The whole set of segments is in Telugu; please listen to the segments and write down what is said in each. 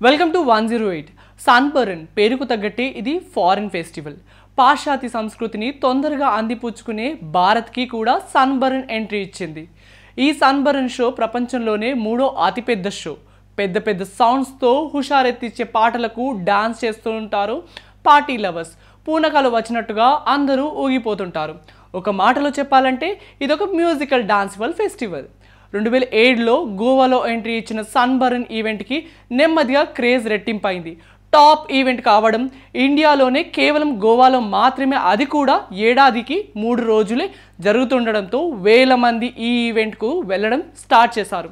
Welcome to 108. సన్బర్న్ పేరుకు తగ్గట్టే ఇది ఫారిన్ ఫెస్టివల్. పాశ్చాత్య సంస్కృతిని తొందరగా అందిపుచ్చుకునే భారత్కి కూడా సన్బర్న్ ఎంట్రీ ఇచ్చింది. ఈ సన్బర్న్ షో ప్రపంచంలోనే మూడో అతిపెద్ద షో. పెద్ద పెద్ద సౌండ్స్తో హుషారెత్తిచ్చే పాటలకు డాన్స్ చేస్తూ ఉంటారు పార్టీ లవర్స్. పూనకాలు వచ్చినట్టుగా అందరూ ఊగిపోతుంటారు. ఒక మాటలో చెప్పాలంటే ఇదొక మ్యూజికల్ డాన్సిబల్ ఫెస్టివల్. 2007లో గోవాలో ఎంట్రీ ఇచ్చిన సన్బర్న్ ఈవెంట్కి నెమ్మదిగా క్రేజ్ రెట్టింపైంది. టాప్ ఈవెంట్ కావడం, ఇండియాలోనే కేవలం గోవాలో మాత్రమే, అది కూడా ఏడాదికి 3 రోజులే జరుగుతుండడంతో వేల మంది ఈ ఈవెంట్కు వెళ్ళడం స్టార్ట్ చేశారు.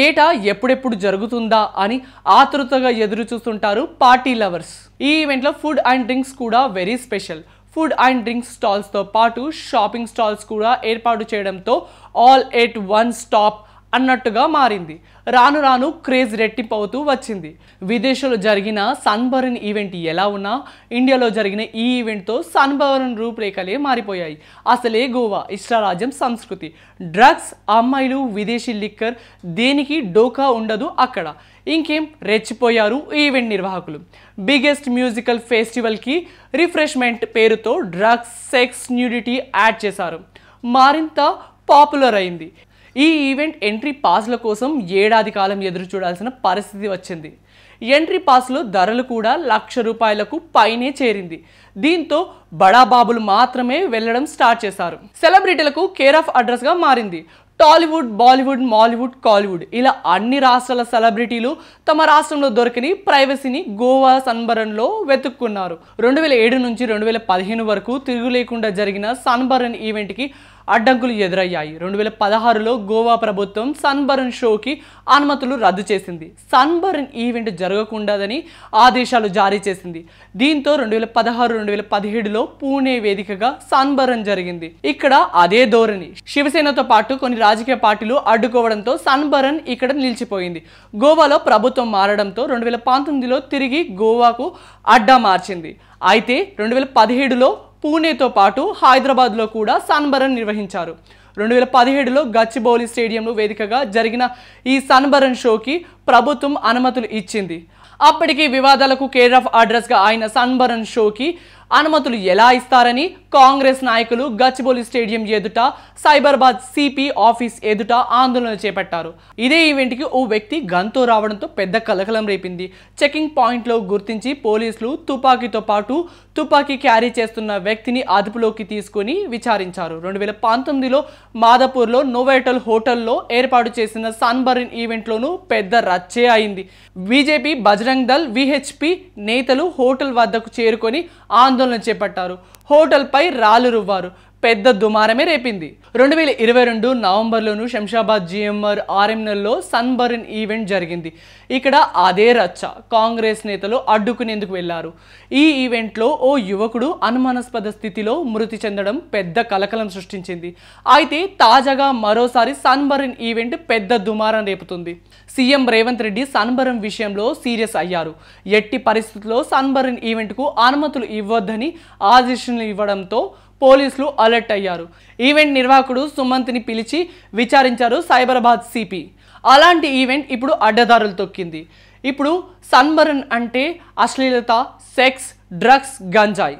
ఏటా ఎప్పుడెప్పుడు జరుగుతుందా అని ఆతృతగా ఎదురు చూస్తుంటారు పార్టీ లవర్స్. ఈ ఈవెంట్లో ఫుడ్ అండ్ డ్రింక్స్ కూడా very special. Food and drinks స్టాల్స్తో పాటు షాపింగ్ స్టాల్స్ కూడా ఏర్పాటు చేయడంతో ఆల్ ఎట్ వన్ స్టాప్ అన్నట్టుగా మారింది. రాను రాను క్రేజ్ రెట్టింపు అవుతూ వచ్చింది. విదేశాల్లో జరిగిన సన్బర్న్ ఈవెంట్ ఎలా ఉన్నా ఇండియాలో జరిగిన ఈ ఈవెంట్తో సన్బర్న్ రూపురేఖలే మారిపోయాయి. అసలే గోవా ఇష్టారాజ్యం సంస్కృతి. డ్రగ్స్, అమ్మాయిలు, విదేశీ లిక్కర్, దేనికి డోకా ఉండదు అక్కడ. ఇంకేం రెచ్చిపోయారు ఈవెంట్ నిర్వాహకులు. బిగ్గెస్ట్ మ్యూజికల్ ఫెస్టివల్కి రిఫ్రెష్మెంట్ పేరుతో డ్రగ్స్, సెక్స్, న్యూడిటీ యాడ్ చేశారు. మరింత పాపులర్ అయింది. ఈ ఈవెంట్ ఎంట్రీ పాస్ల కోసం ఏడాది కాలం ఎదురు చూడాల్సిన పరిస్థితి వచ్చింది. ఎంట్రీ పాస్లో ధరలు కూడా ₹1,00,000 పైనే చేరింది. దీంతో బడాబాబులు మాత్రమే వెళ్ళడం స్టార్ట్ చేశారు. సెలబ్రిటీలకు కేర్ ఆఫ్ అడ్రస్గా మారింది. టాలీవుడ్, బాలీవుడ్, మాలీవుడ్, కాలీవుడ్ ఇలా అన్ని రాష్ట్రాల సెలబ్రిటీలు తమ రాష్ట్రంలో దొరకని ప్రైవసీని గోవా సన్బర్న్లో వెతుక్కున్నారు. 2007 నుంచి 2015 వరకు తిరుగు లేకుండా జరిగిన సన్బర్న్ ఈవెంట్కి అడ్డంకులు ఎదురయ్యాయి. 2016లో గోవా ప్రభుత్వం సన్బర్న్ షోకి అనుమతులు రద్దు చేసింది. సన్బర్న్ ఈవెంట్ జరగకూడదని ఆదేశాలు జారీ చేసింది. దీంతో 2016-2017లో పూణే వేదికగా సన్బర్న్ జరిగింది. ఇక్కడ అదే ధోరణి. శివసేనతో పాటు కొన్ని రాజకీయ పార్టీలు అడ్డుకోవడంతో సన్బర్న్ ఇక్కడ నిలిచిపోయింది. గోవాలో ప్రభుత్వం మారడంతో 2019లో తిరిగి గోవాకు అడ్డా మార్చింది. అయితే 2017లో పూణేతో పాటు హైదరాబాద్లో కూడా సన్బర్న్ నిర్వహించారు. 2017లో గచ్చిబౌలి స్టేడియంలో వేదికగా జరిగిన ఈ సన్బర్న్ షోకి ప్రభుత్వం అనుమతులు ఇచ్చింది. అప్పటికి వివాదాలకు కేర్ ఆఫ్ అడ్రస్గా అయిన సన్బర్న్ షోకి అనుమతులు ఎలా ఇస్తారని కాంగ్రెస్ నాయకులు గచ్చిబౌలి స్టేడియం ఎదుట, సైబరాబాద్ సిపి ఆఫీస్ ఎదుట ఆందోళన చేపట్టారు. ఇదే ఈవెంట్కి ఓ వ్యక్తి గన్తో రావడంతో పెద్ద కలకలం రేపింది. చెకింగ్ పాయింట్లో గుర్తించి పోలీసులు తుపాకీతో పాటు తుపాకీ క్యారీ చేస్తున్న వ్యక్తిని అదుపులోకి తీసుకుని విచారించారు. 2019లో మాదాపూర్లో నోవోటల్ హోటల్లో ఏర్పాటు చేసిన సన్బర్న్ ఈవెంట్లోనూ పెద్ద రచ్చే అయింది. బీజేపీ, బజరంగ్ దళ్, విహెచ్పి నేతలు హోటల్ వద్దకు చేరుకొని ఆందోళన చేపట్టారు. హోటల్పై రాళ్లు రువ్వారు. పెద్ద దుమారమే రేపింది. 2022 నవంబర్లోను శంషాబాద్ జిఎంఆర్ ఆర్ఎంఎల్లో సన్బర్న్ ఈవెంట్ జరిగింది. ఇక్కడ అదే రచ్చ. కాంగ్రెస్ నేతలు అడ్డుకునేందుకు వెళ్లారు. ఈ ఈవెంట్లో ఓ యువకుడు అనుమానాస్పద స్థితిలో మృతి చెందడం పెద్ద కలకలం సృష్టించింది. అయితే తాజాగా మరోసారి సన్బర్న్ ఈవెంట్ పెద్ద దుమారం రేపుతుంది. సీఎం రేవంత్ రెడ్డి సన్బర్న్ విషయంలో సీరియస్ అయ్యారు. ఎట్టి పరిస్థితుల్లో సన్బర్న్ ఈవెంట్కు అనుమతులు ఇవ్వొద్దని ఆదేశాలు ఇవ్వడంతో పోలీసులు అలర్ట్ అయ్యారు. ఈవెంట్ నిర్వాహకుడు సుమంత్ని పిలిచి విచారించారు సైబరాబాద్ సిపి. అలాంటి ఈవెంట్ ఇప్పుడు అడ్డదారులు తొక్కింది. ఇప్పుడు సన్బర్న్ అంటే అశ్లీలత, సెక్స్, డ్రగ్స్, గంజాయి.